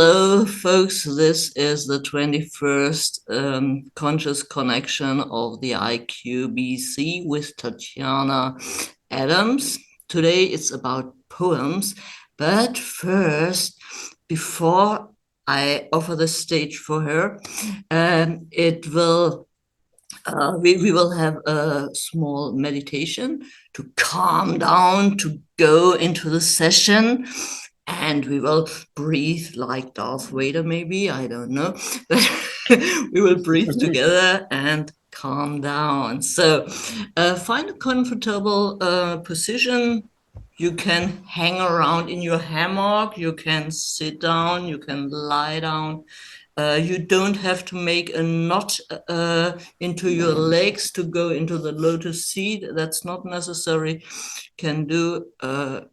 Hello, folks. This is the 21st Conscious Connection of the IQBC with Tatiana Adams. Today it's about poems, but first, before I offer the stage for her, we will have a small meditation to calm down, to go into the session. And we will breathe like Darth Vader, maybe, I don't know. But we will breathe together and calm down. So find a comfortable position. You can hang around in your hammock. You can sit down. You can lie down. You don't have to make a knot into your legs to go into the lotus seat. That's not necessary. Can do or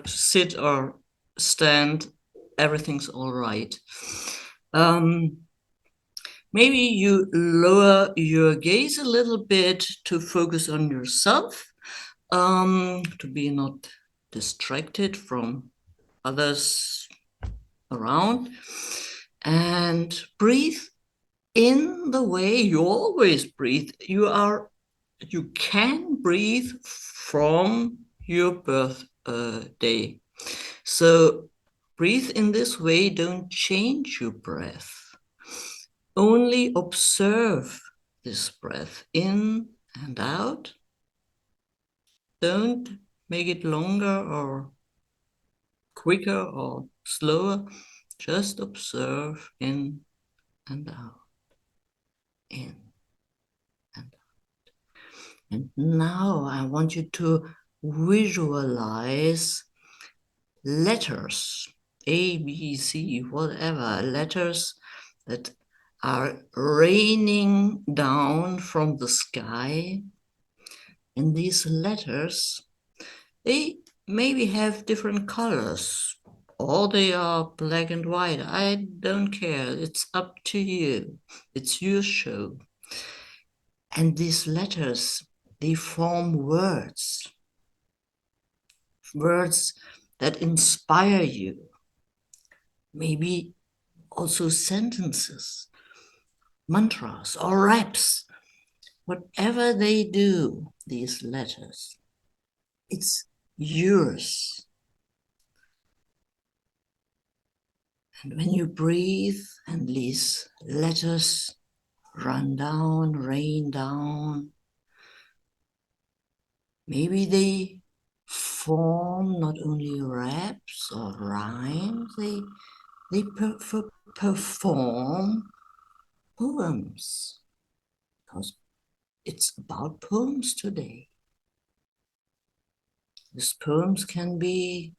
sit or stand, everything's all right. Maybe you lower your gaze a little bit to focus on yourself, to be not distracted from others around, and breathe in the way you always breathe. You can breathe from your birthday. So breathe in this way, don't change your breath. Only observe this breath in and out. Don't make it longer or quicker or slower. Just observe in and out, in and out. And now I want you to visualize letters, A, B, C, whatever, letters that are raining down from the sky. And these letters, they maybe have different colors, or they are black and white. I don't care. It's up to you. It's your show. And these letters, they form words. Words that inspire you. Maybe also sentences, mantras, or raps. Whatever they do, these letters, it's yours. And when you breathe and these letters run down, rain down, maybe they form not only raps or rhymes, they perform poems, because it's about poems today. These poems can be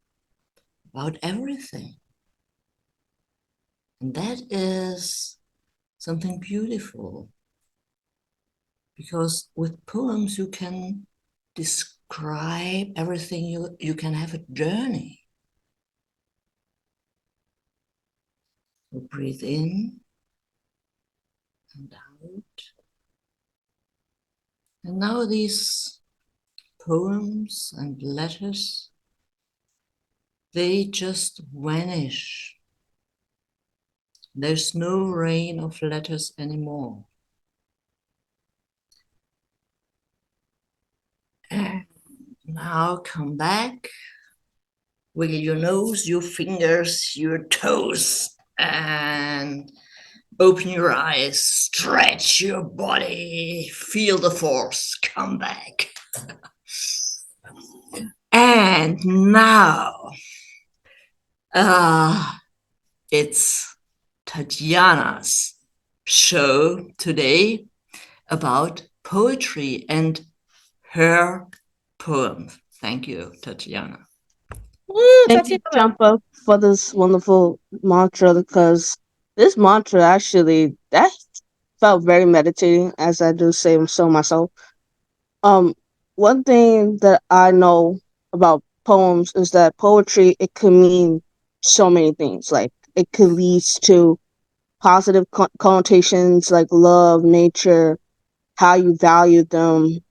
about everything. And that is something beautiful, because with poems you can describe everything. You can have a journey. So breathe in and out. And now these poems and letters, they just vanish. There's no rain of letters anymore. And now come back, wiggle your nose, your fingers, your toes, and open your eyes, stretch your body, feel the force, come back. And now, it's Tatiana's show today about poetry and her poem. Thank you, Tatiana. Thank you, Jumper, for this wonderful mantra, because this mantra actually that felt very meditating, as I do say so myself. Um, One thing that I know about poems is that poetry, it could mean so many things. Like it could lead to positive connotations like love, nature, how you value them,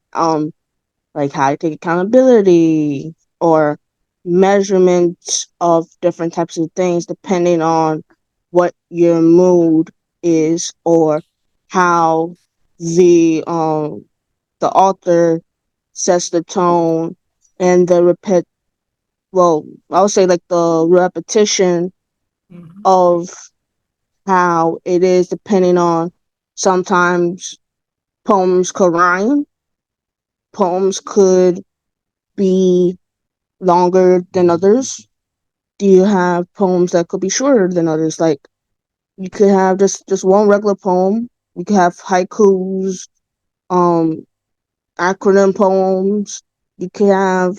like how you take accountability or measurement of different types of things depending on what your mood is, or how the author sets the tone, and the I would say like the repetition Mhm. of how it is, depending on, sometimes poems could rhyme, poems could be longer than others. Do you have poems that could be shorter than others? Like, you could have just one regular poem. You could have haikus, um, acronym poems. You could have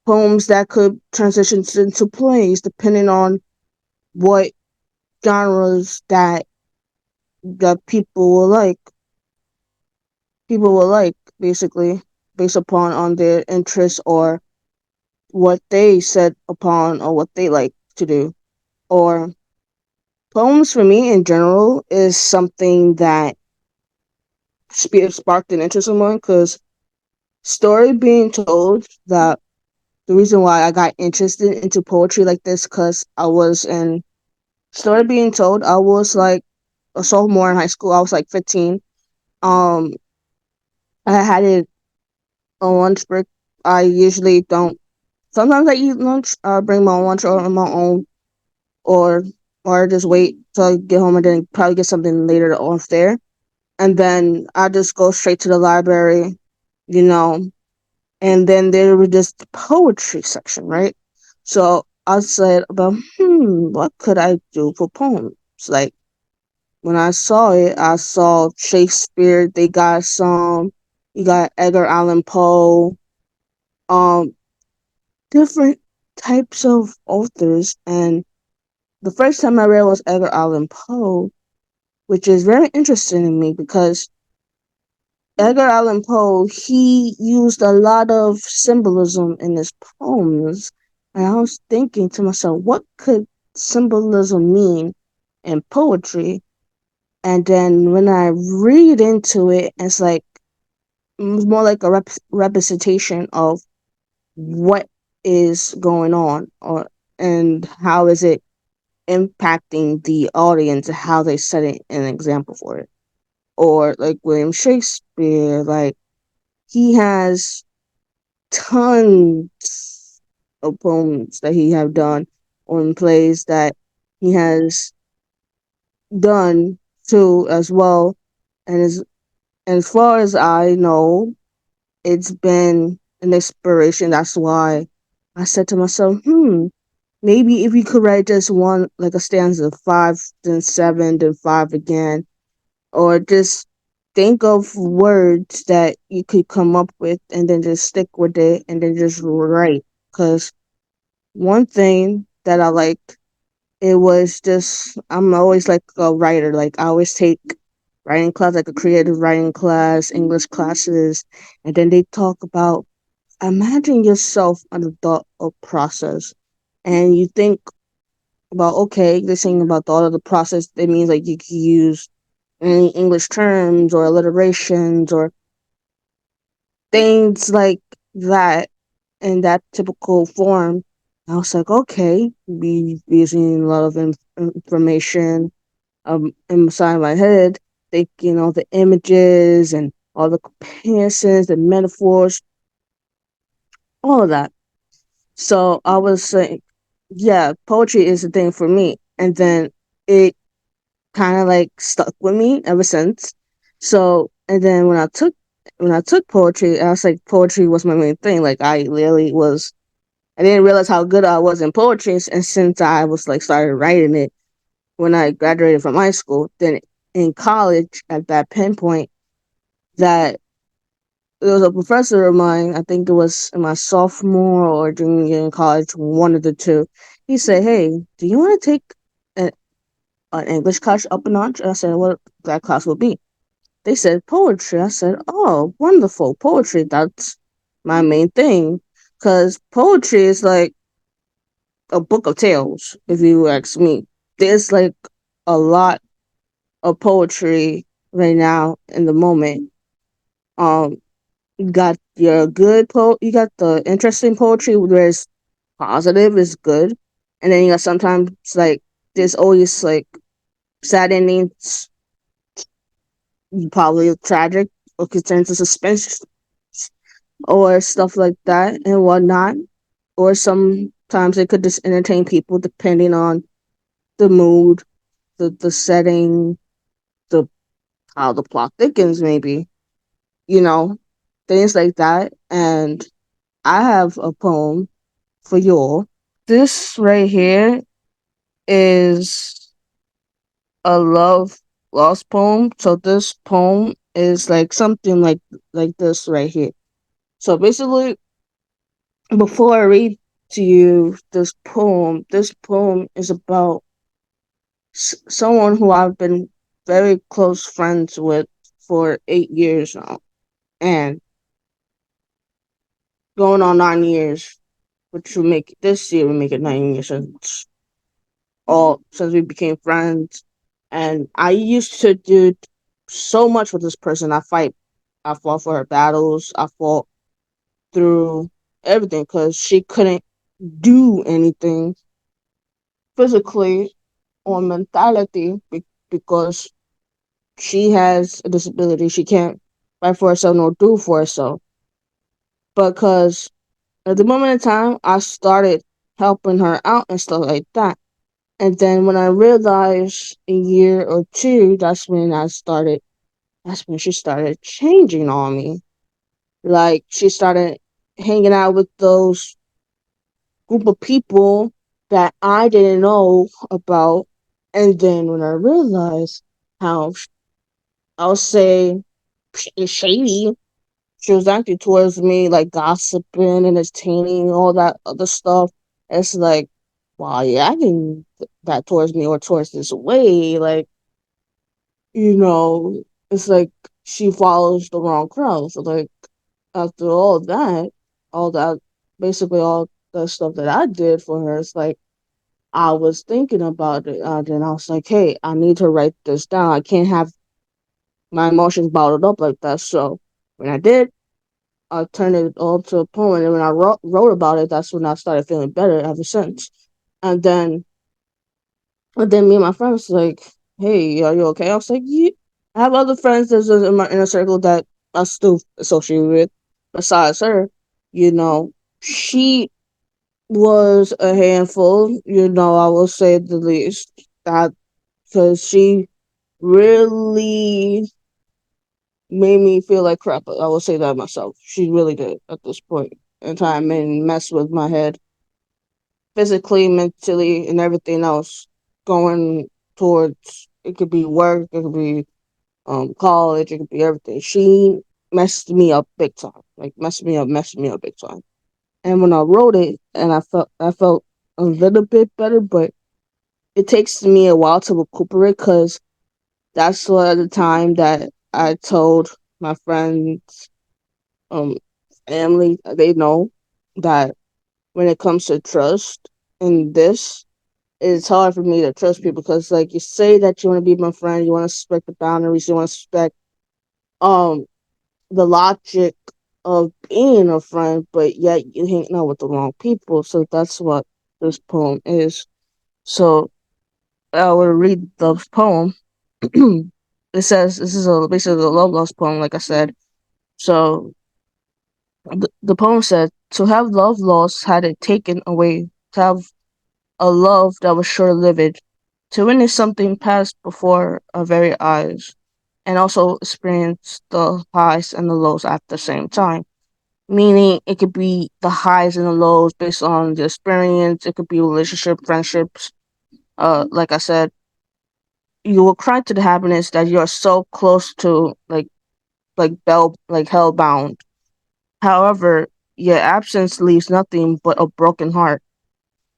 poems that could transition into plays, depending on what genres that people will like, basically, based upon on their interests, or what they set upon, or what they like to do. Or poems, for me in general, is something that sparked an interest of mine, because story being told, that the reason why I got interested into poetry like this, because I was in story being told, I was like a sophomore in high school. I was like 15. um I had it on lunch break. I usually don't. Sometimes I eat lunch. I bring my own lunch, or my own, or just wait till I get home, and then probably get something later off there. And then I just go straight to the library, you know. And then there was just the poetry section, right? So I said about, what could I do for poems? Like, when I saw it, I saw Shakespeare. They got some. You got Edgar Allan Poe. Um, Different types of authors. And the first time I read was Edgar Allan Poe, which is very interesting to me, because Edgar Allan Poe, he used a lot of symbolism in his poems. And I was thinking to myself, what could symbolism mean in poetry? And then when I read into it, it's like, it's more like a representation of what is going on, or and how is it impacting the audience, and how they set it an example for it. Or like William Shakespeare, like, he has tons of poems that he have done, on plays that he has done too as well. And as far as I know, it's been an inspiration. That's why I said to myself, maybe if you could write just one, like a stanza, five, then seven, then five again, or just think of words that you could come up with, and then just stick with it, and then just write. Because one thing that I liked, it was just, I'm always like a writer. Like, I always take writing class, like a creative writing class, English classes, and then they talk about, imagine yourself on the thought of process, and you think about, okay, they're saying about the thought of the process. That means like you can use any English terms or alliterations or things like that, in that typical form. I was like, okay, be using a lot of information inside my head, thinking all the images and all the comparisons and metaphors, all of that. So I was saying, yeah, poetry is a thing for me. And then it kind of like stuck with me ever since. So, and then when I took poetry, I was like, poetry was my main thing. Like, I didn't realize how good I was in poetry, and since I was like started writing it when I graduated from high school. Then in college, at that pinpoint, that there was a professor of mine, I think it was in my sophomore or junior year in college, one of the two. He said, "Hey, do you want to take an, an English class up a notch?" And I said, "What that class will be?" They said poetry. I said, "Oh, wonderful, poetry. That's my main thing, because poetry is like a book of tales. If you ask me, there's like a lot of poetry right now in the moment. Um, you got your good you got the interesting poetry where it's positive, is good, And then sometimes like there's always like sad endings, probably tragic or could turn to suspense or stuff like that and whatnot. Or sometimes it could just entertain people depending on the mood, the setting, the how the plot thickens, maybe, you know, things like that. And I have a poem for you all. This right here is a love lost poem. So this poem is like something like this right here. So basically, before I read to you this poem is about someone who I've been very close friends with for 8 years now, and going on 9 years, which will make this year will make it 9 years since we became friends. And I used to do so much with this person. I fought for her battles. I fought through everything because she couldn't do anything physically or mentality because she has a disability. She can't fight for herself nor do for herself. Because at the moment in time, I started helping her out and stuff like that. And then when I realized a year or two, that's when she started changing on me. Like she started hanging out with those group of people that I didn't know about. And then when I realized how, I'll say, shady she was acting towards me, like gossiping and entertaining, all that other stuff. It's like, wow, yeah, I can that towards me or towards this way. Like, you know, it's like she follows the wrong crowd. So, like, after all that, basically all the stuff that I did for her, it's like, I was thinking about it. Then I was like, hey, I need to write this down. I can't have my emotions bottled up like that. So, when I did, I turned it all to a poem, and when I wrote about it, that's when I started feeling better ever since. And then, and then me and my friends was like, "Hey, are you okay?" I was like, "Yeah." I have other friends that's in my inner circle that I still associate with. Besides her, you know, she was a handful. You know, I will say the least. That because she really made me feel like crap. I will say that myself. She really did at this point in time and mess with my head physically, mentally, and everything else going towards it could be work, it could be college, it could be everything. She messed me up big time. Like messed me up big time. And when I wrote it and I felt a little bit better, but it takes me a while to recuperate because that's what the time that I told my friends, um, family, they know that when it comes to trust in this, it's hard for me to trust people because, like, you say that you want to be my friend, you want to respect the boundaries, you want to respect um the logic of being a friend, but yet you hang out with the wrong people. So that's what this poem is. So I will read the poem. It says this is basically a love lost poem, like I said. So the poem said, "To have love lost had it taken away, to have a love that was short lived, to witness something pass before our very eyes, and also experience the highs and the lows at the same time." Meaning, it could be the highs and the lows based on the experience. It could be relationship, friendships. Like I said, you will cry to the happiness that you are so close to, like hellbound. However, your absence leaves nothing but a broken heart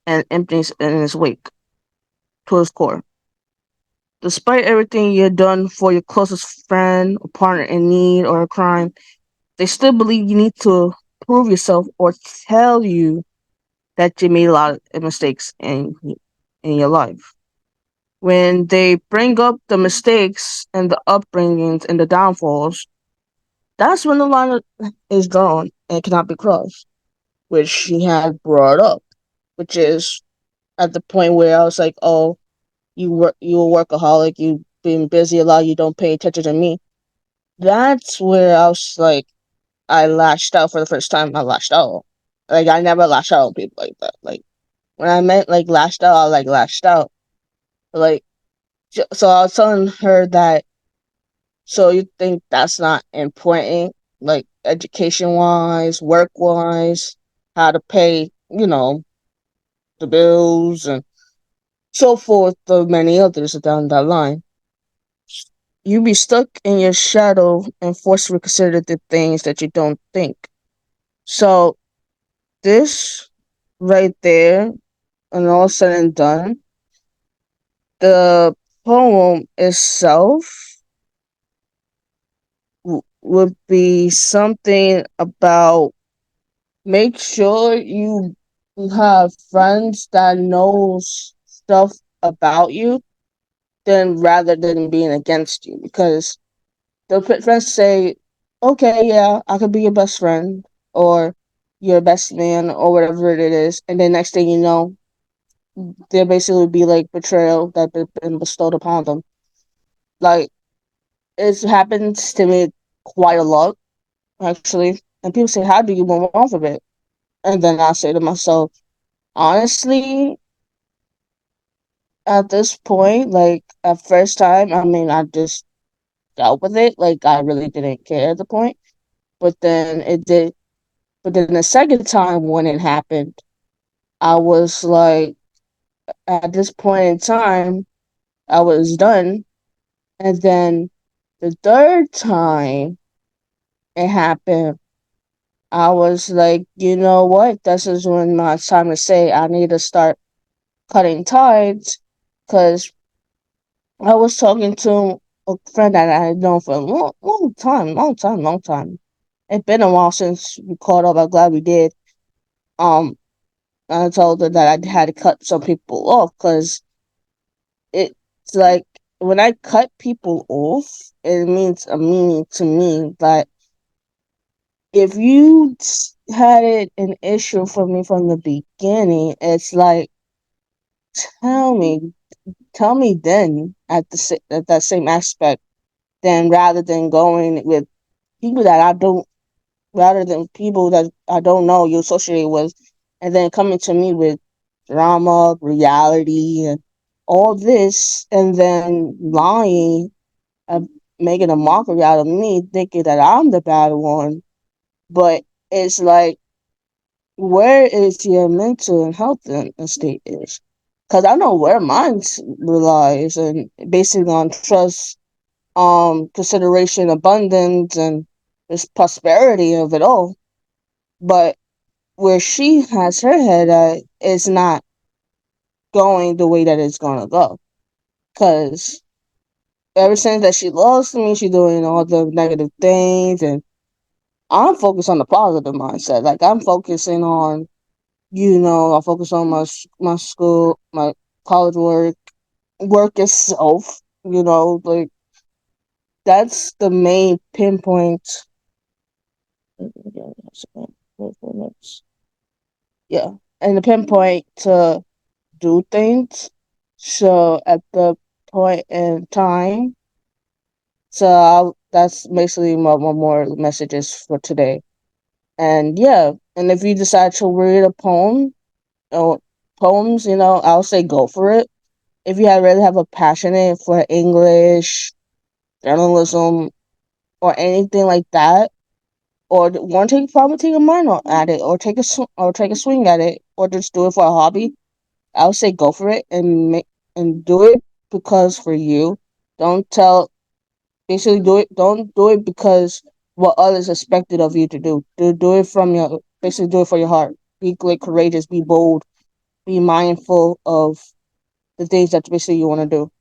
and emptiness in its wake to its core. Despite everything you've done for your closest friend, a partner in need, or a crime, they still believe you need to prove yourself or tell you that you made a lot of mistakes in your life. When they bring up the mistakes and the upbringings and the downfalls, that's when the line is drawn and cannot be crossed, which she had brought up, which is at the point where I was like, oh, you a workaholic, you been busy a lot, you don't pay attention to me. That's where I was like, I lashed out for the first time. I lashed out. Like I never lashed out on people like that. Like when I meant like lashed out, I like lashed out. Like so, I was telling her that. So you think that's not important, like education wise, work wise, how to pay, the bills and so forth, the many others down that line. You be stuck in your shadow and forced to reconsider the things that you don't think. So this right there, and all said and done, the poem itself would be something about make sure you have friends that knows stuff about you then rather than being against you, because the friends say, okay, yeah, I could be your best friend or your best man or whatever it is, and then next thing you know, there basically be like betrayal that been bestowed upon them. Like it happens to me quite a lot actually, and people say, how do you move on from it? And then I say to myself, honestly, at this point, like at first time, I mean, I just dealt with it. Like I really didn't care at the point. But then it did. But then the second time when it happened, I was like, at this point in time, I was done. And then the third time it happened, I was like, you know what? This is when my time to say I need to start cutting ties, because I was talking to a friend that I had known for a long, long time. It's been a while since we caught up. I'm glad we did. Um, I told her that I had to cut some people off because it's like when I cut people off, it means a meaning to me that if you had it an issue for me from the beginning, it's like tell me, tell me then at that same aspect, then rather than going with people that I don't, rather than people that I don't know you associate with, and then coming to me with drama, reality, and all this, and then lying, and making a mockery out of me, thinking that I'm the bad one. But it's like, where is your mental and health state is? Because I know where mine relies, and basing on trust, consideration, abundance, and this prosperity of it all. But where she has her head at is not going the way that it's gonna go. Cause ever since that she lost me, she's doing all the negative things, and I'm focused on the positive mindset. Like I'm focusing on, I focus on my school, my college work itself. Like that's the main pinpoint. Yeah, and the pinpoint to do things. So at the point in time, that's basically my more messages for today. And yeah, and if you decide to read a poem or poems, I'll say go for it. If you really have a passion for English, journalism, or anything like that, or want to probably take a minor at it, or take a swing at it, or just do it for a hobby, I would say go for it and do it because for you. Don't tell. Basically, do it. Don't do it because what others expected of you to do. Do it from your. Basically, do it for your heart. Be like courageous. Be bold. Be mindful of the things that basically you want to do.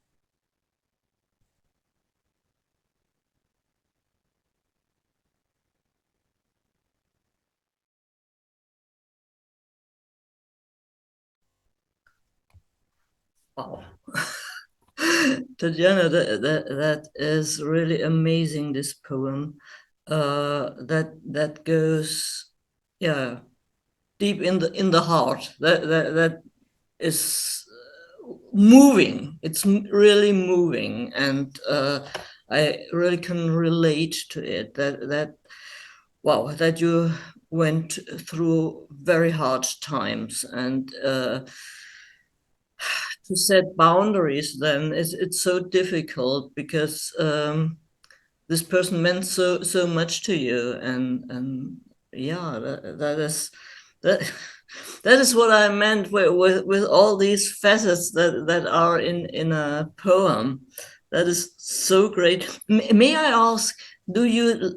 Wow. Tatiana, that is really amazing, this poem. That goes, yeah, deep in the heart. That is moving. It's really moving, and I really can relate to it. That wow, that you went through very hard times, and to set boundaries. Then it's so difficult because this person meant so much to you, and yeah, that is that. That is what I meant with all these facets that are in a poem. That is so great. May I ask, do you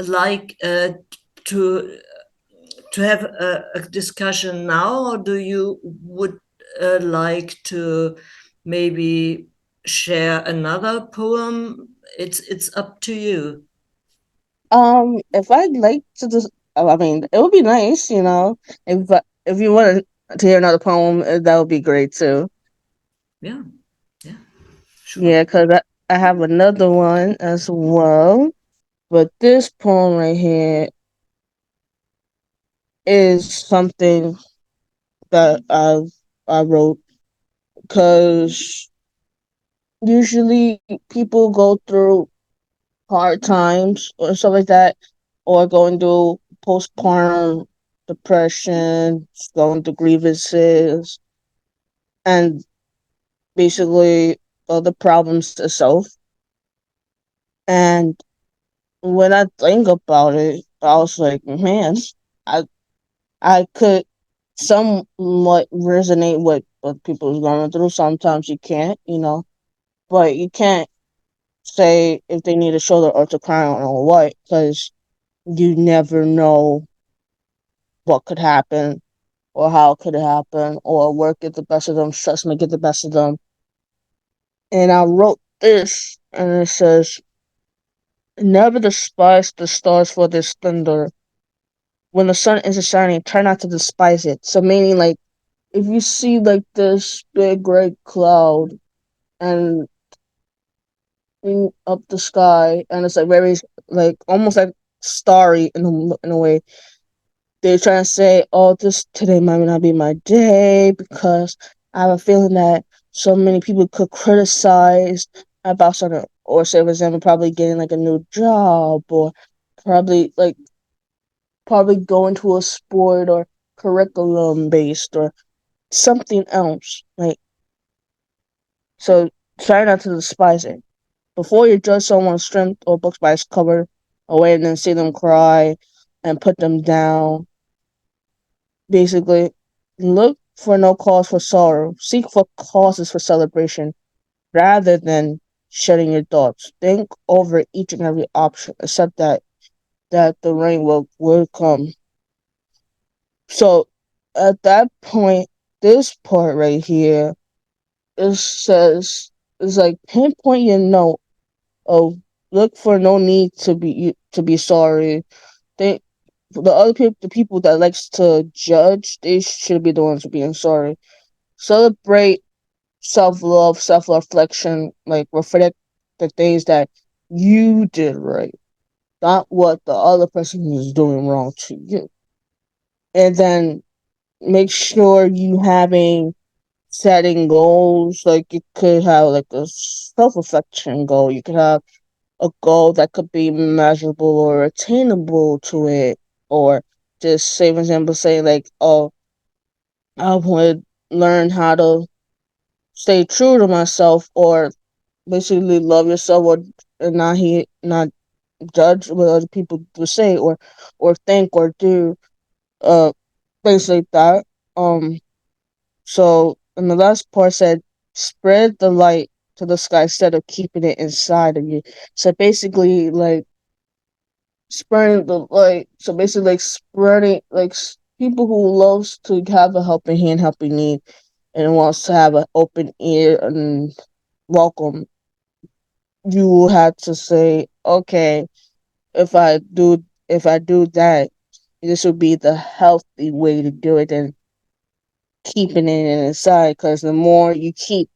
like to to have a discussion now, or do you would like to maybe share another poem? It's up to you. If I'd like to just, I mean, it would be nice, if you want to hear another poem, that would be great too. Yeah, yeah, sure. Yeah, because I have another one as well. But this poem right here is something that I wrote because usually people go through hard times or stuff like that, or going through postpartum depression, going through grievances, and basically other problems itself. And when I think about it, I was like, man, I I could somewhat resonate with what people are going through. Sometimes you can't, but you can't say if they need a shoulder or to cry on or what, because you never know what could happen or how it could happen or work get the best of them, stress may get the best of them. And I wrote this, and it says, never despise the stars for their splendor. When the sun isn't shining, try not to despise it. So meaning like if you see like this big gray cloud and up the sky and it's like very like almost like starry in a way, they're trying to say, oh, this today might not be my day because I have a feeling that so many people could criticize about something, or say for example probably getting like a new job, or probably like probably going to a sport or curriculum based or something else. Like, so try not to despise it. Before you judge someone's strength or books by its cover, away and then see them cry and put them down. Basically, look for no cause for sorrow. Seek for causes for celebration rather than shedding your thoughts. Think over each and every option, except that the rain will come. So at that point, this part right here, it says, it's like pinpoint your note of look for no need to be sorry. They the other people, the people that likes to judge, they should be the ones being sorry. Celebrate self love, self reflection, like reflect the things that you did right, not what the other person is doing wrong to you. And then make sure you having setting goals. Like you could have like a self reflection goal. You could have a goal that could be measurable or attainable to it, or just say, for example, say like, oh, I would learn how to stay true to myself, or basically love yourself, or and not judge what other people will say or think or do, uh, things like that. So, and the last part said, spread the light to the sky instead of keeping it inside of you. So basically, like spreading the light. So basically, like spreading, like people who loves to have a helping hand, helping need, and wants to have an open ear and welcome. You will have to say, okay, if I do that, this would be the healthy way to do it, and keeping it inside. Because the more you keep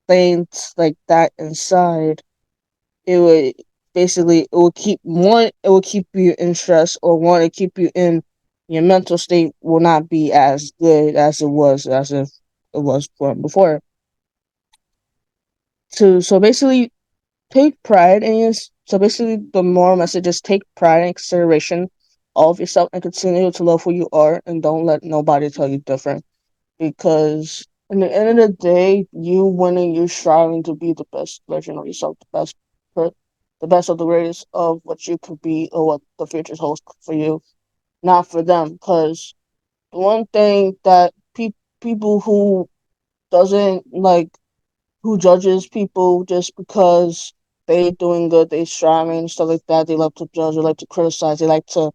things like that inside, it would basically, it will keep you in stress, or one, it keep you in your mental state will not be as good as it was, as if it was before. So basically, take pride in your. So basically, the moral message is take pride and consideration of yourself and continue to love who you are and don't let nobody tell you different. Because in the end of the day, you winning, you striving to be the best version of yourself, the best of the greatest of what you could be or what the future holds for you, not for them. Because one thing that people who doesn't like who judges people just because they doing good, they striving and stuff like that. They love to judge, they like to criticize, they like to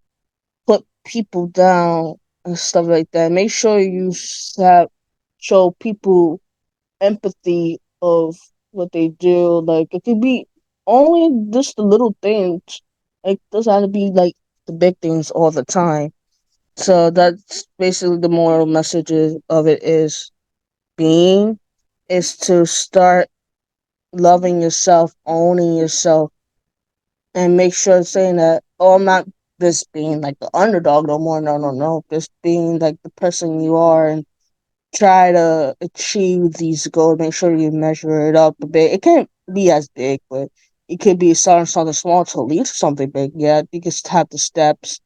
put people down and stuff like that. Make sure you show people empathy of what they do. Like it could be only just the little things. It doesn't have to be like the big things all the time. So that's basically the moral message of it being is to start loving yourself, owning yourself, and make sure saying that, oh, I'm not just being like the underdog no more. No, no, no. Just being like the person you are and try to achieve these goals. Make sure you measure it up a bit. It can't be as big, but it could be starting something small to lead to something big. Yeah, you just have the steps,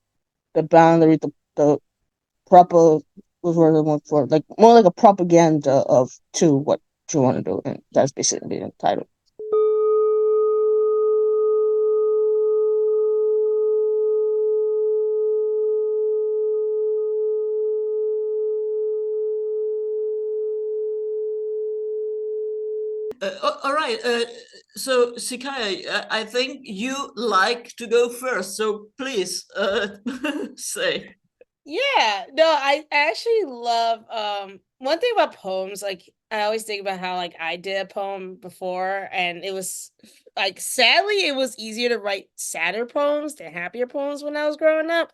the boundary, the proper was what I want for, like more like a propaganda of to what you want to do, and that's basically the title. All right. So, Sikaya, I think you like to go first. So please say. Yeah, no, I actually love one thing about poems, like I always think about how like I did a poem before and it was like sadly it was easier to write sadder poems than happier poems when I was growing up.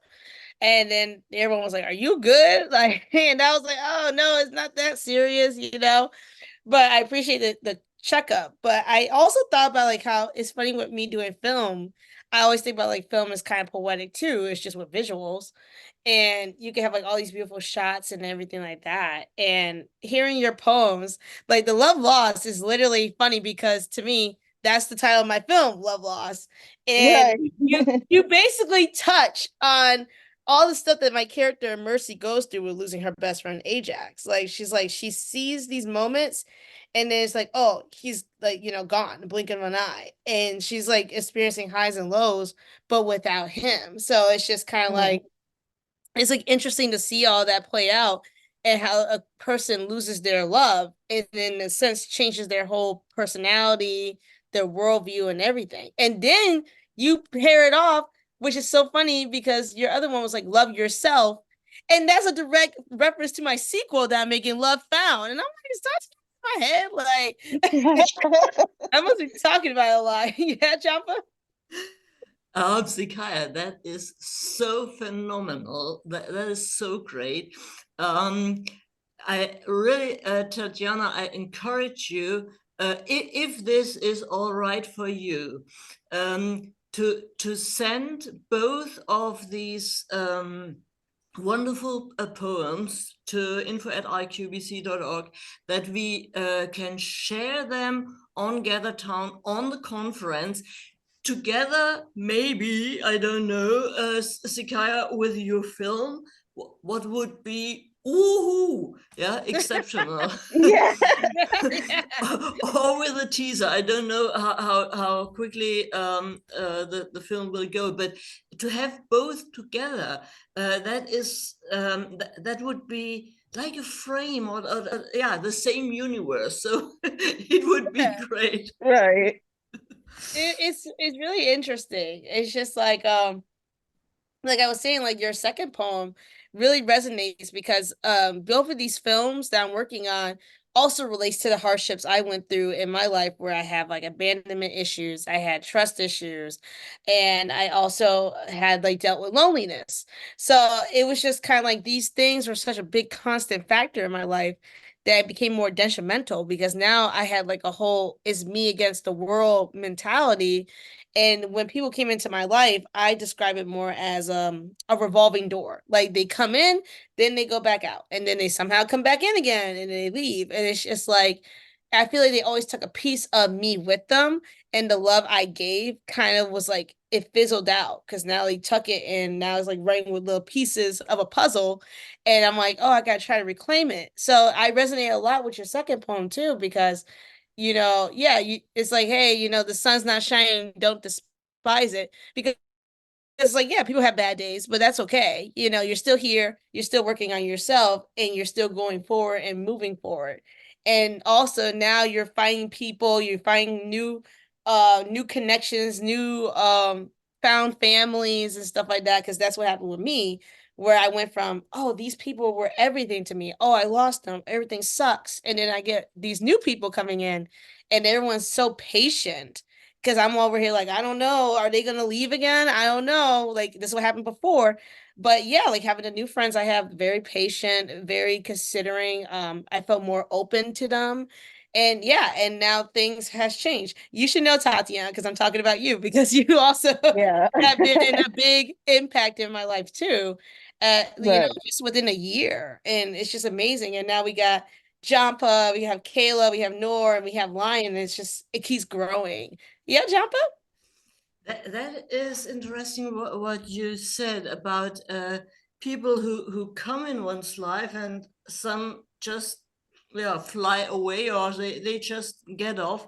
And then everyone was like, "Are you good?" Like and I was like, "Oh no, it's not that serious, you know." But I appreciate the checkup. But I also thought about like how it's funny with me doing film. I always think about like film is kind of poetic too. It's just with visuals and you can have like all these beautiful shots and everything like that. And hearing your poems, like the Love Lost is literally funny because to me, that's the title of my film, Love Lost. And Right. you basically touch on all the stuff that my character Mercy goes through with losing her best friend Ajax. Like she sees these moments and then it's like, oh, he's like, you know, gone, blink of an eye. And she's like experiencing highs and lows, but without him. So it's just kind of like it's like interesting to see all that play out and how a person loses their love and in a sense changes their whole personality, their worldview, and everything. And then you pair it off, which is so funny because your other one was like love yourself. And that's a direct reference to my sequel that I'm making, Love Found. And I'm like, is that in my head? Like I must be talking about it a lot. Yeah, Jumpa? Sikaya, that is so phenomenal. That is so great. I really, Tatiana, I encourage you, if this is all right for you, to send both of these wonderful poems to info@iqbc.org, that we can share them on GatherTown on the conference together, maybe, I don't know, Sikaya, with your film. What would be, ooh, yeah, exceptional. Yeah. Yeah. Or with a teaser. I don't know how quickly the film will go, but to have both together, that is that would be like a frame or yeah, the same universe. So it would be great. Right. It's really interesting. It's just like I was saying, like your second poem really resonates because both of these films that I'm working on also relates to the hardships I went through in my life where I have like abandonment issues, I had trust issues, and I also had like dealt with loneliness. So it was just kind of like these things were such a big constant factor in my life that became more detrimental because now I had like a whole "it's me against the world" mentality. And when people came into my life, I describe it more as a revolving door. Like they come in, then they go back out, and then they somehow come back in again, and they leave. And it's just like I feel like they always took a piece of me with them, and the love I gave kind of was like it fizzled out because now they took it and now it's like running with little pieces of a puzzle, and I'm like, oh, I gotta try to reclaim it. So I resonate a lot with your second poem too because yeah, it's like, hey, the sun's not shining, don't despise it because it's like, yeah, people have bad days, but that's okay. You're still here, you're still working on yourself, and you're still going forward and moving forward. And also now you're finding people, you're finding new connections, new found families and stuff like that, because that's what happened with me, where I went from, oh, these people were everything to me. Oh, I lost them. Everything sucks. And then I get these new people coming in, and everyone's so patient because I'm over here like, I don't know, are they gonna leave again? I don't know. Like this is what happened before. But yeah, like having the new friends I have, very patient, very considering. I felt more open to them. And yeah, and now things has changed. You should know, Tatiana, because I'm talking about you, because you also Yeah. have been a big impact in my life too. Right. Just within a year. And it's just amazing. And now we got Jampa, we have Kayla, we have Noor, and we have Lion. And it keeps growing. Yeah, Jampa? That is interesting what you said about people who come in one's life and some just fly away or they just get off.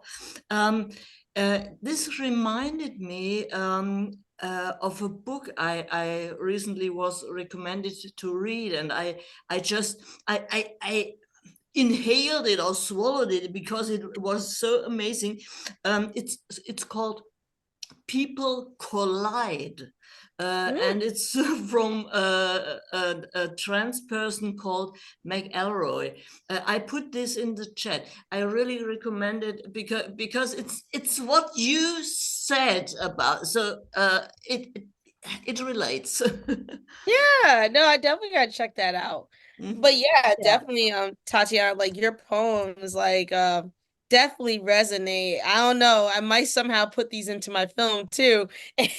This reminded me of a book I recently was recommended to read, and I just I inhaled it or swallowed it because it was so amazing. It's called People Collide. And it's from a trans person called Meg Elroy. I put this in the chat. I really recommend it because it's what you said about. So it relates. Yeah, no, I definitely gotta check that out. Mhm. But yeah, Yeah. definitely, Tatiana, like your poems, like, definitely resonate. I don't know, I might somehow put these into my film too, and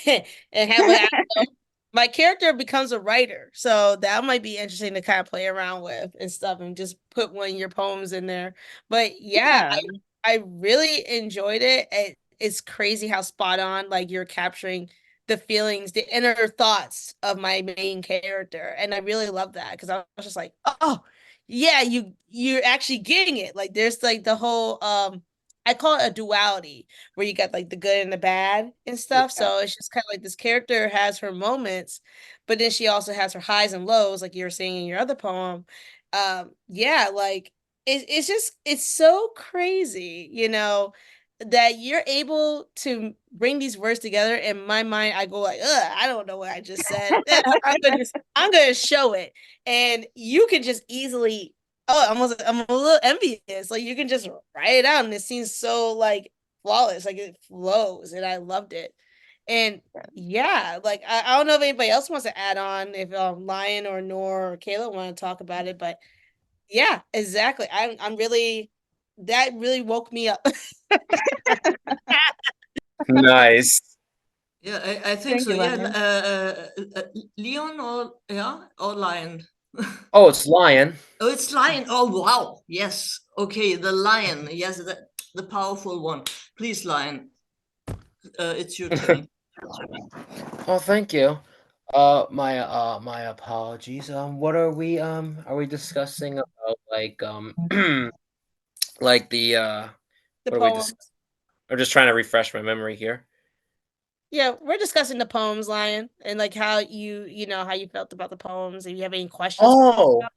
have like, I don't know, my character becomes a writer, so that might be interesting to kind of play around with and stuff, and just put one of your poems in there. But yeah, Yeah. I really enjoyed it. It's crazy how spot on like you're capturing the feelings, the inner thoughts of my main character. And I really love that because I was just like, oh, yeah, you're actually getting it. Like there's like the whole I call it a duality where you got like the good and the bad and stuff. Yeah. So it's just kind of like this character has her moments, but then she also has her highs and lows, like you were saying in your other poem. Yeah, like it's just it's so crazy, that you're able to bring these words together. In my mind, I go like, ugh, I don't know what I just said. I'm gonna show it. And you can just easily, I'm a little envious. Like you can just write it out and it seems so like flawless, like it flows, and I loved it. And yeah, like I don't know if anybody else wants to add on, if Lion or Noor or Kayla want to talk about it, but yeah, exactly. I'm really that really woke me up. Nice. Yeah, I think Thank so. you, Yeah, Lion. Leon or Lion. Oh, it's Lion. Oh, it's lion. Oh, wow. Yes. Okay, the lion. Yes, the powerful one. Please, lion. It's your turn. Oh, thank you. My apologies. What are we discussing about like the The what are we discussing? poems. I'm just trying to refresh my memory here. Yeah, we're discussing the poems, Lion, and like how how you felt about the poems. If you have any questions for me Oh, about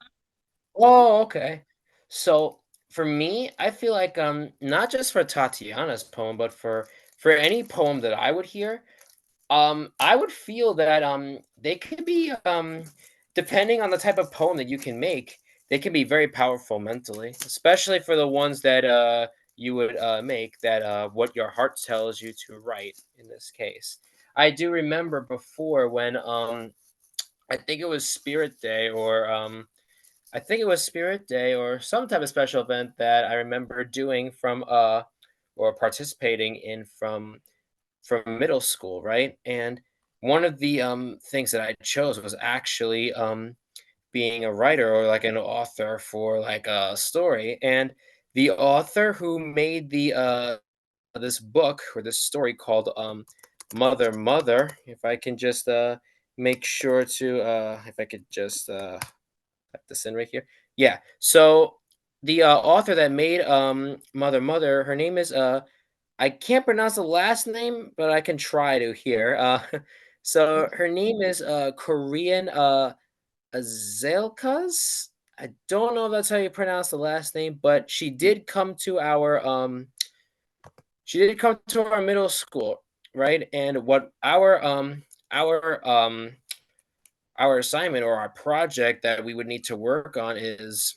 oh, okay. So for me, I feel like not just for Tatiana's poem, but for any poem that I would hear, I would feel that they could be depending on the type of poem that you can make, they can be very powerful mentally, especially for the ones that you would make that what your heart tells you to write in this case. I do remember before when I think it was Spirit Day or I think it was Spirit Day or some type of special event that I remember doing from or participating in from middle school, right? And one of the things that I chose was actually being a writer or like an author for like a story. And the author who made the this book or this story called Mother Mother, if I can just make sure to if I could just type this in right here. Yeah. So the author that made Mother Mother, her name is I can't pronounce the last name, but I can try to here. So her name is Korean Azelkas. I don't know if that's how you pronounce the last name, but she did come to our middle school, right? And what our our assignment or our project that we would need to work on is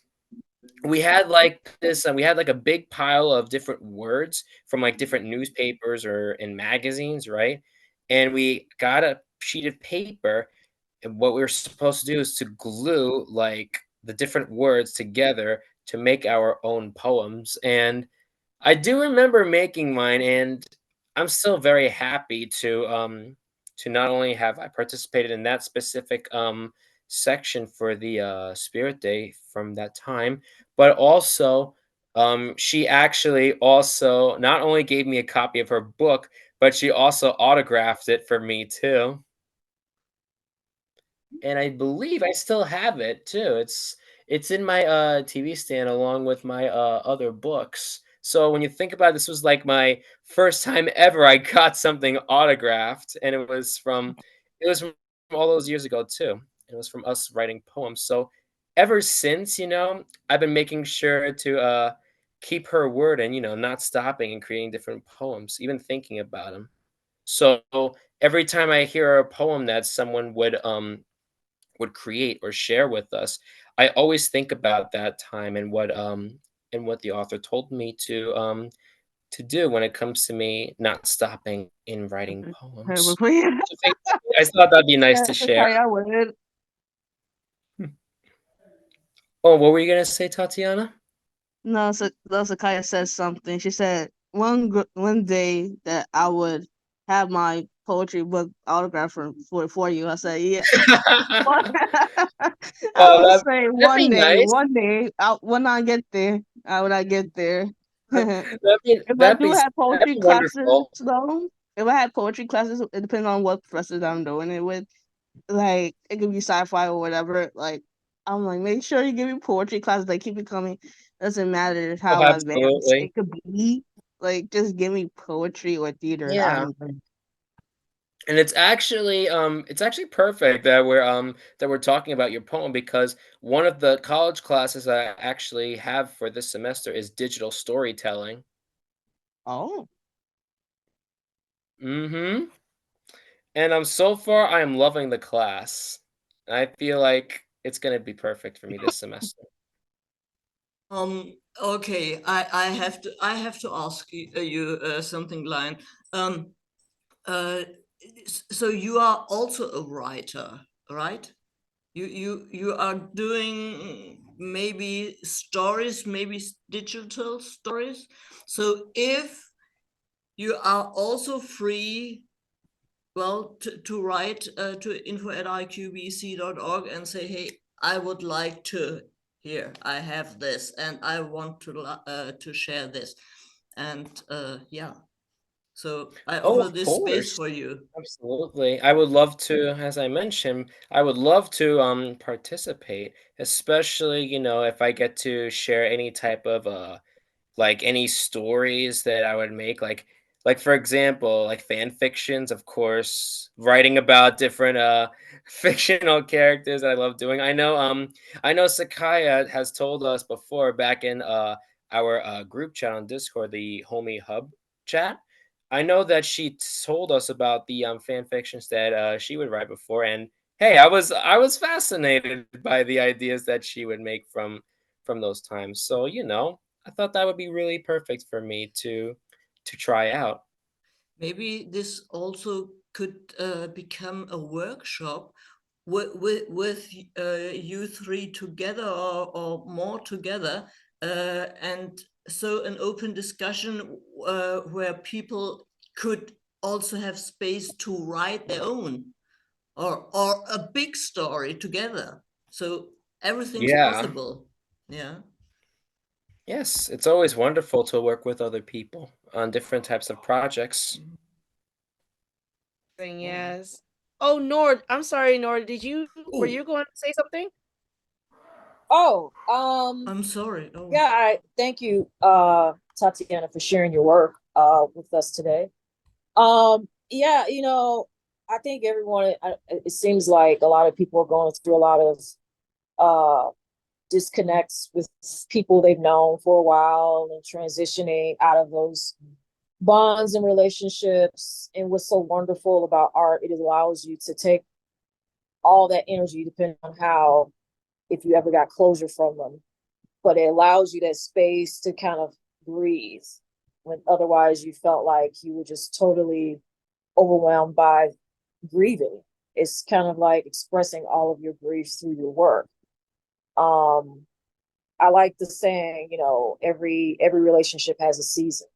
we had like this we had like a big pile of different words from like different newspapers or in magazines, right? And we got a sheet of paper, and what we were supposed to do is to glue like the different words together to make our own poems. And I do remember making mine, and I'm still very happy to not only have I participated in that specific section for the Spirit Day from that time, but also she actually also not only gave me a copy of her book, but she also autographed it for me too. And I believe I still have it too. It's in my, TV stand along with my, other books. So when you think about it, this was like my first time ever I got something autographed, and it was from all those years ago too. It was from us writing poems. So ever since, I've been making sure to, keep her word and, not stopping and creating different poems, even thinking about them. So every time I hear a poem that someone would create or share with us, I always think about that time and what the author told me to do when it comes to me not stopping in writing Hey, poems. before you, So thank you. I just thought that'd be nice to share. okay, I would. Oh, what were you gonna say, Tatiana? No, so Sakaya said something. She said one day that I would have my poetry book autographed for you. I said, yeah. I Oh, would say that'd be nice. one day, when I get there, when I get there. If I That'd do be have that'd poetry be classes, wonderful. though, if I had poetry classes, it depends on what professors I'm doing it with. Like, it could be sci-fi or whatever. Like, I'm like, make sure you give me poetry classes. Like, keep it coming. Doesn't matter Oh, how advanced absolutely. it could be. Like, just give me poetry or theater. Yeah. I'm good. And it's actually perfect that we're talking about your poem because one of the college classes I actually have for this semester is digital storytelling. Oh, Mhm. And so far I am loving the class. I feel like it's going to be perfect for me this semester. Okay, I have to ask you something, Lion. Um, uh, so you are also a writer, right? You are doing maybe stories, maybe digital stories. So if you are also free, well, to write to info@iqbc.org and say, hey, I would like to, here, I have this, and I want to share this. And yeah, so I Oh, offer of this space course. for you. Absolutely. I would love to, as I mentioned, I would love to participate, especially, if I get to share any type of like any stories that I would make, like for example, like fan fictions, of course, writing about different fictional characters that I love doing. I know Sakaya has told us before back in our group chat on Discord, the Homie Hub chat. I know that she told us about the fan fictions that she would write before, and hey, I was fascinated by the ideas that she would make from those times. So, I thought that would be really perfect for me to try out. Maybe this also could become a workshop with you three together or more together, and so an open discussion where people could also have space to write their own or a big story together. So everything's possible. Yeah. Yes, it's always wonderful to work with other people on different types of projects. Yes. Oh, Nord, I'm sorry, Nord. Were you Oh, going to say something? Oh, I'm sorry. Oh, yeah, thank you, Tatiana, for sharing your work with us today. Yeah, I think everyone, it seems like a lot of people are going through a lot of uh disconnects with people they've known for a while and transitioning out of those bonds and relationships. And what's so wonderful about art, it allows you to take all that energy, depending on how, if you ever got closure from them, but it allows you that space to kind of breathe when otherwise you felt like you were just totally overwhelmed by grieving. It's kind of like expressing all of your grief through your work. Um, I like the saying, every relationship has a season.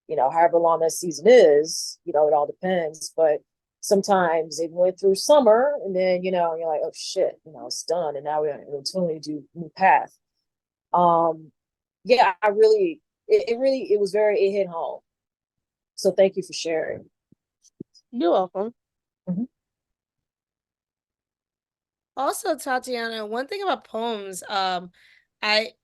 However long that season is, it all depends. But sometimes it went through summer, and then you're like, oh shit, it's done, and now we're going to totally do new path. Yeah, I really, it really, it hit home. So thank you for sharing. You're welcome. Also, Tatiana, one thing about poems,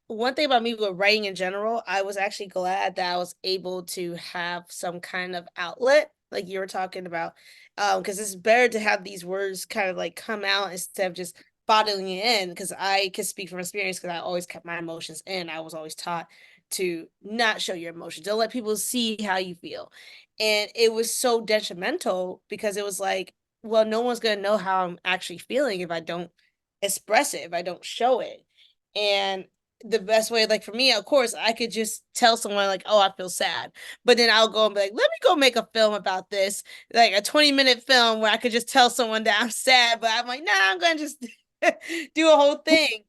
one thing about me with writing in general, I was actually glad that I was able to have some kind of outlet, like you were talking about, because it's better to have these words kind of like come out instead of just bottling it in. Because I can speak from experience, because I always kept my emotions in. I was always taught to not show your emotions, don't let people see how you feel, and it was so detrimental because it was like, well, no one's gonna know how I'm actually feeling if I don't express it, if I don't show it. And the best way, like for me, of course, I could just tell someone like, oh, I feel sad. But then I'll go and be like, let me go make a film about this, like a 20-minute film where I could just tell someone that I'm sad, but I'm like, nah, I'm gonna just do a whole thing.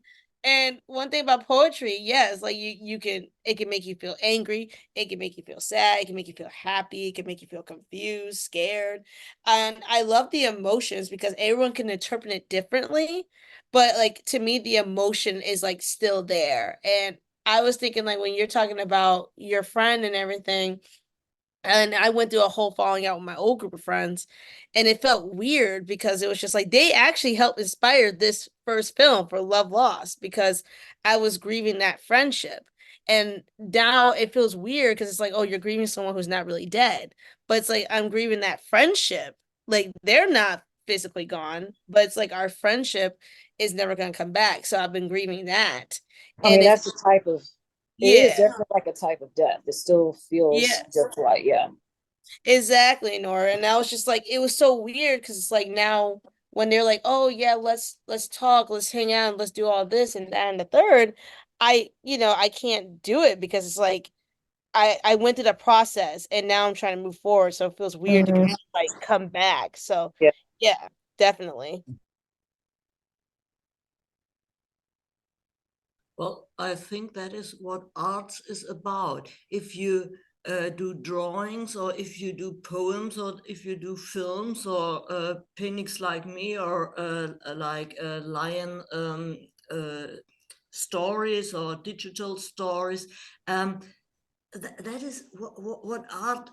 And one thing about poetry, yes, like it can make you feel angry, it can make you feel sad, it can make you feel happy, it can make you feel confused, scared. And I love the emotions because everyone can interpret it differently. But like to me, the emotion is like still there. And I was thinking like when you're talking about your friend and everything, and I went through a whole falling out with my old group of friends, and it felt weird because it was just like they actually helped inspire this first film for Love Lost because I was grieving that friendship. And now it feels weird because it's like, oh, you're grieving someone who's not really dead. But it's like I'm grieving that friendship. Like they're not physically gone, but it's like our friendship is never gonna come back. So I've been grieving that. I And mean, it's that's a type of, it is yeah, definitely like a type of death. It still feels yes. just like, yeah. Exactly, Nora. And I was just like, it was so weird because it's like now when they're like, oh yeah, let's talk, let's hang out, let's do all this and that and the third, I can't do it because it's like I went through the process and now I'm trying to move forward. So it feels weird to like come back. So Yeah. yeah, definitely. well, I think that is what art is about. If you do drawings, or if you do poems, or if you do films, or paintings like me, or like lion stories or digital stories, that is what art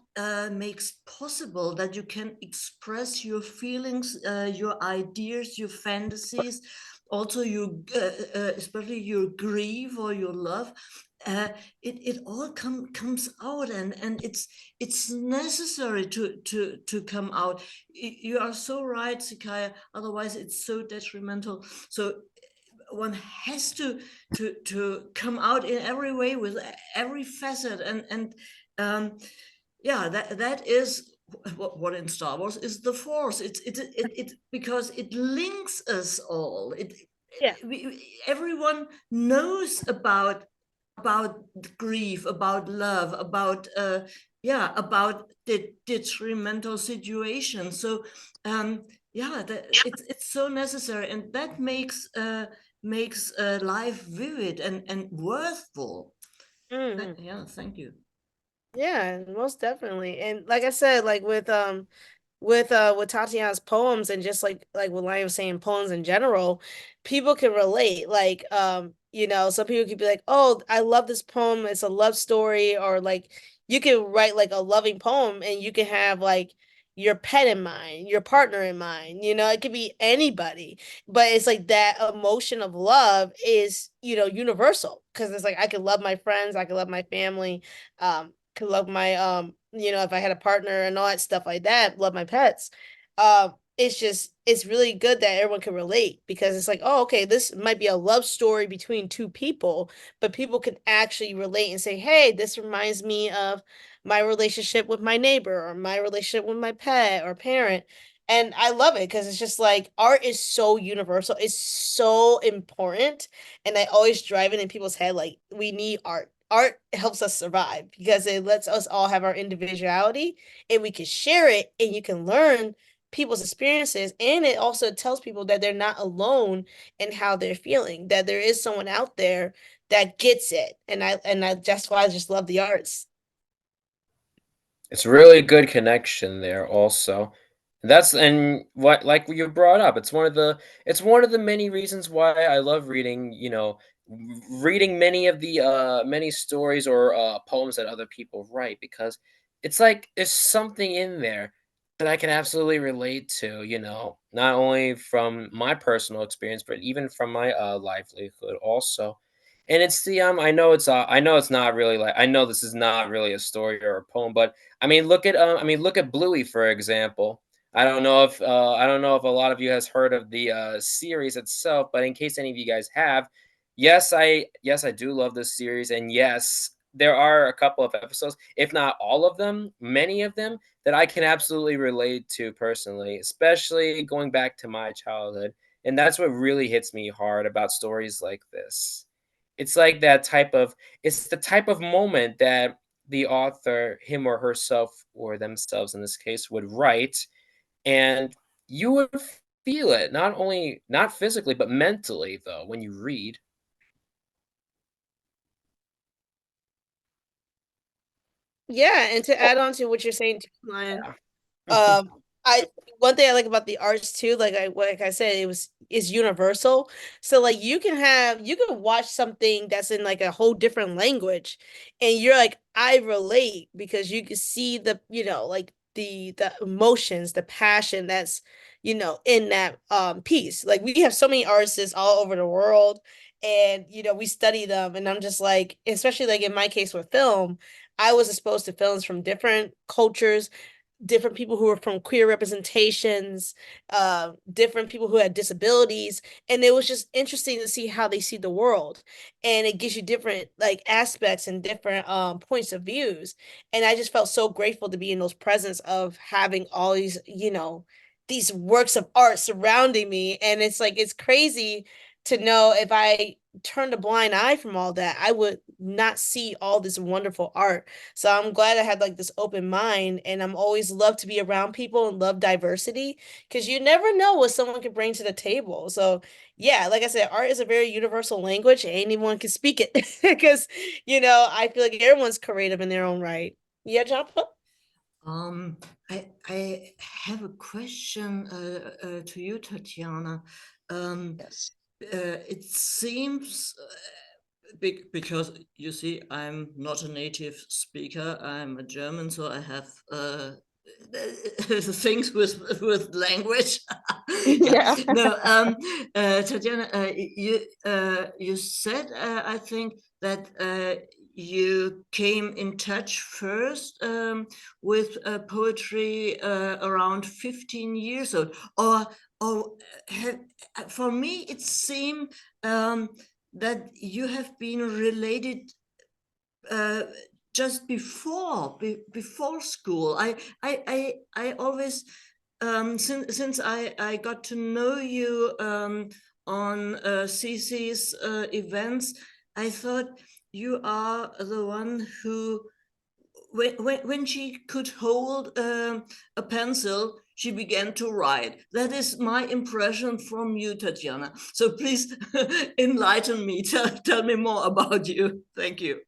makes possible, that you can express your feelings, your ideas, your fantasies, also your especially your grief or your love. It all comes out, and it's necessary to come out. You are so right, Sikaya, otherwise it's so detrimental. So one has to come out in every way with every facet, and yeah, that is what in Star Wars is the Force. It because it links us all. Yeah. Everyone knows about grief, about love, about yeah, about the detrimental situation. So Yeah, it's so necessary, and that makes life vivid and worthful. Mhm. Yeah, thank you. Yeah, most definitely. And like I said, like with Tatiana's poems and just like what Lion was saying, poems in general, people can relate. Like some people could be like, "Oh, I love this poem. It's a love story," or like you can write like a loving poem and you can have like your pet in mind, your partner in mind. It could be anybody, but it's like that emotion of love is, universal because it's like I can love my friends, I can love my family, could love my if I had a partner and all that stuff like that, love my pets. It's really good that everyone can relate because it's like, oh, okay, this might be a love story between two people, but people can actually relate and say, hey, this reminds me of my relationship with my neighbor or my relationship with my pet or parent. And I love it because it's just like art is so universal. It's so important. And I always drive it in people's head like we need art. Art helps us survive because it lets us all have our individuality and we can share it and you can learn people's experiences, and it also tells people that they're not alone in how they're feeling, that there is someone out there that gets it. And I that's why I just love the arts. It's really good connection there also. That's and what like you brought up, it's one of the many reasons why I love reading, reading many of the many stories or poems that other people write because it's like there's something in there that I can absolutely relate to, not only from my personal experience but even from my livelihood also. And it's the I know it's not really like I know this is not really a story or a poem, but look at Bluey for example. I don't know if a lot of you has heard of the series itself, but in case any of you guys have, yes I do love this series, and yes, there are a couple of episodes, if not all of them, many of them that I can absolutely relate to personally, especially going back to my childhood, and that's what really hits me hard about stories like this. It's like that type of it's the type of moment that the author, him or herself or themselves in this case, would write, and you would feel it, not only not physically, but mentally though, when you read. Yeah, and to Oh, add on to what you're saying too, Lion, yeah. Um, I one thing I like about the arts too, like I said, is universal. So like you can watch something that's in like a whole different language, and you're like, I relate because you can see like the emotions, the passion that's in that piece. Like we have so many artists all over the world, and we study them, and I'm just like, especially like in my case with film, I was exposed to films from different cultures, different people who were from queer representations, different people who had disabilities, and it was just interesting to see how they see the world, and it gives you different like aspects and different points of views, and I just felt so grateful to be in those presence of having all these works of art surrounding me, and it's like it's crazy to know if I turned a blind eye from all that, I would not see all this wonderful art. So I'm glad I had like this open mind, and I'm always love to be around people and love diversity because you never know what someone can bring to the table. So yeah, like I said, art is a very universal language and anyone can speak it because I feel like everyone's creative in their own right. Yeah, John? Um, I have a question to you, Tatiana. Yes. It seems because you see, I'm not a native speaker. I'm a German, so I have things with language. Yeah, Yeah. no. Tatiana, you said I think that you came in touch first with poetry around 15 years old, or have, for me it seemed that you have been related uh, just before school. I always since I got to know you on CC's events, I thought you are the one when she could hold a pencil, she began to write. That is my impression from you, Tatiana. So please enlighten me. Tell me more about you. Thank you.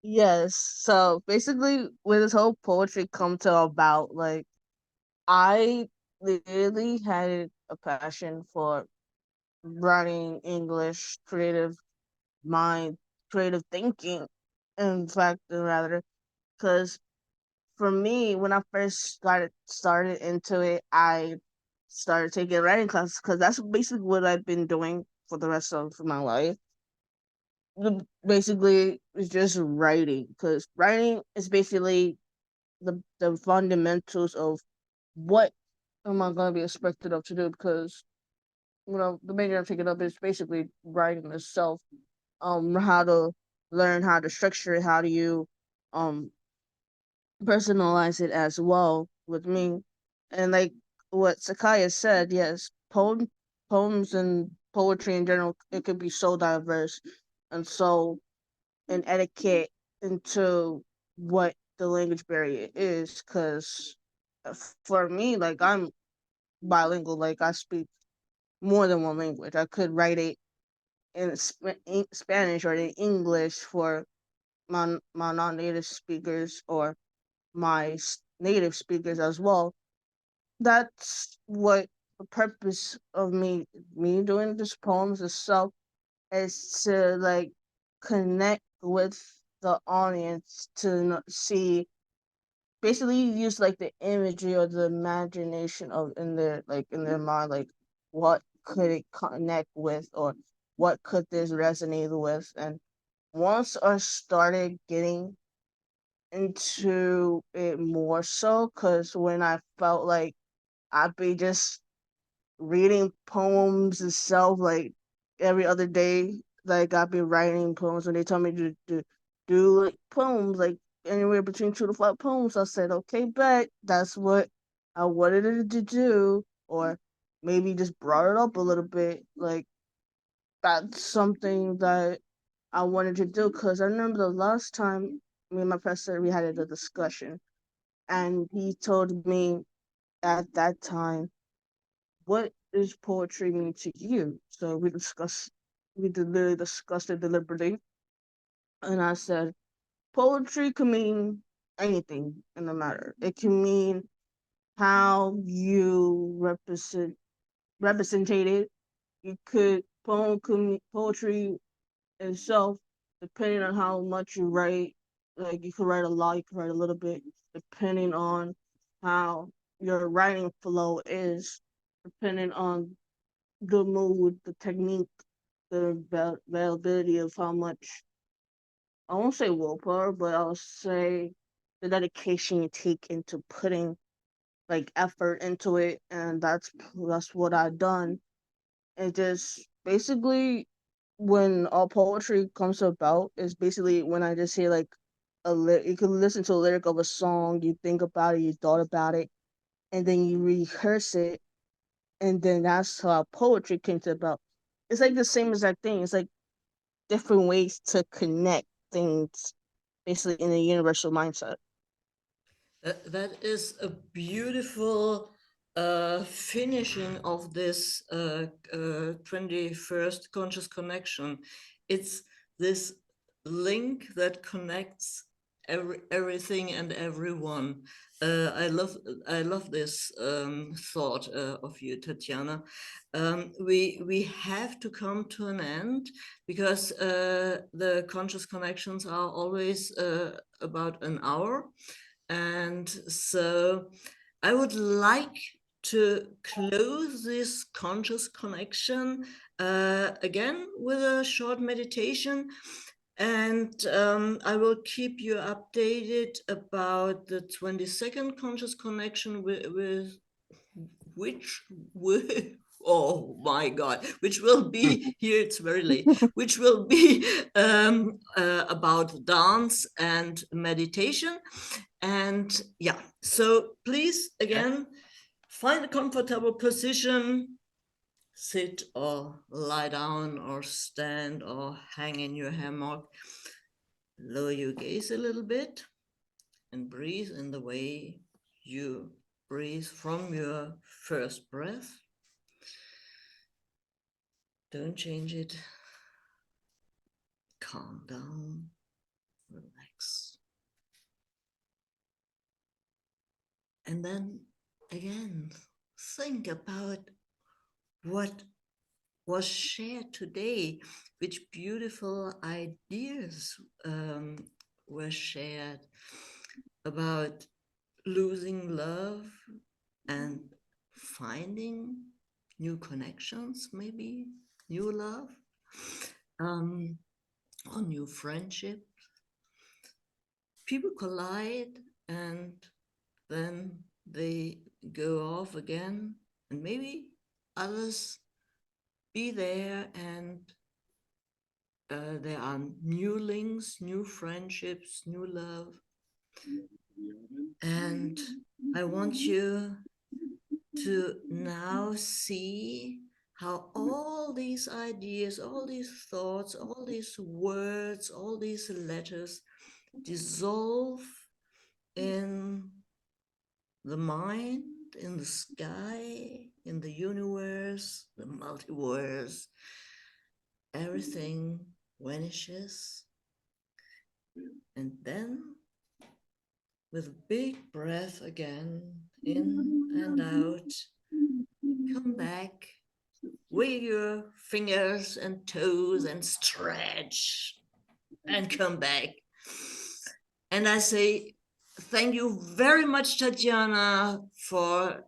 Yes. So basically, when this whole poetry come to about, like, I literally had a passion for writing English, creative mind, creative thinking. In fact, rather, because for me, when I first started into it, I started taking writing classes because that's basically what I've been doing for the rest of my life. Basically, it's just writing because writing is basically the fundamentals of what am I going to be expected of to do, because the major I'm taking up is basically writing itself. How to learn how to structure it, how do you um personalize it as well with me. And like what Sakaya said, yes, poems and poetry in general, it could be so diverse and so an etiquette into what the language barrier is. Because for me, like, I'm bilingual, like I speak more than one language. I could write it in Spanish or in English for my non-native speakers or my native speakers as well. That's what the purpose of me doing this poems itself is, to like connect with the audience, to see, basically use like the imagery or the imagination of in their mind, like what could it connect with, or what could this resonate with. And once I started getting into it more so, because when I felt like I'd be just reading poems itself like every other day. Like, I'd be writing poems when they told me to do like poems, like anywhere between 2 to 5 poems. I said, okay, bet that's what I wanted it to do, or maybe just brought it up a little bit. Like, that's something that I wanted to do, because I remember the last time me and my professor, we had a discussion, and he told me at that time, what does poetry mean to you? So we discussed it deliberately, and I said poetry can mean anything in the matter. It can mean how you represented it. You could poetry itself, depending on how much you write. Like, you could write a lot, you could write a little bit, depending on how your writing flow is, depending on the mood, the technique, the availability of how much, I won't say willpower, but I'll say the dedication you take into putting like effort into it. And that's what I've done. It just basically, when all poetry comes about, is basically when I just hear like you can listen to a lyric of a song, you think about it, you thought about it, and then you rehearse it, and then that's how poetry came to about. It's like the same exact thing. It's like different ways to connect things, basically in a universal mindset. That is a beautiful finishing of this 21st conscious connection. It's this link that connects everything and everyone. I love this thought of you, Tatiana. We have to come to an end, because the conscious connections are always about an hour. And so I would like to close this conscious connection again with a short meditation. And I will keep you updated about the 22nd conscious connection with which will, oh my God, which will be here, it's very late, which will be about dance and meditation. And yeah, so please, again, find a comfortable position, sit or lie down or stand or hang in your hammock, lower your gaze a little bit, and breathe in the way you breathe from your first breath. Don't change it. Calm down, relax. And then again, think about what was shared today, which beautiful ideas were shared about losing love and finding new connections, maybe new love, or new friendship. People collide and then they go off again, and maybe others be there, and there are new links, new friendships, new love. And I want you to now see how all these ideas, all these thoughts, all these words, all these letters dissolve in the mind, in the sky, in the universe, the multiverse. Everything vanishes. And then, with a big breath again, in and out, come back, wiggle your fingers and toes and stretch and come back. And I say, thank you very much, Tatiana, for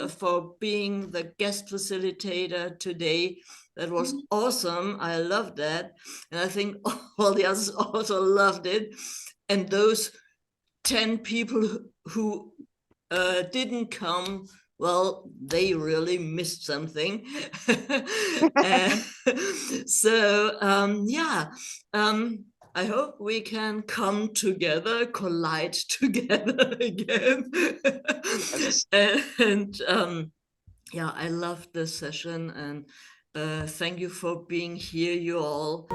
for being the guest facilitator today. That was awesome. I loved that. And I think all the others also loved it. And those 10 people who didn't come, well, they really missed something. So, yeah. I hope we can come together, collide together again. And yeah, I loved this session, and thank you for being here, you all.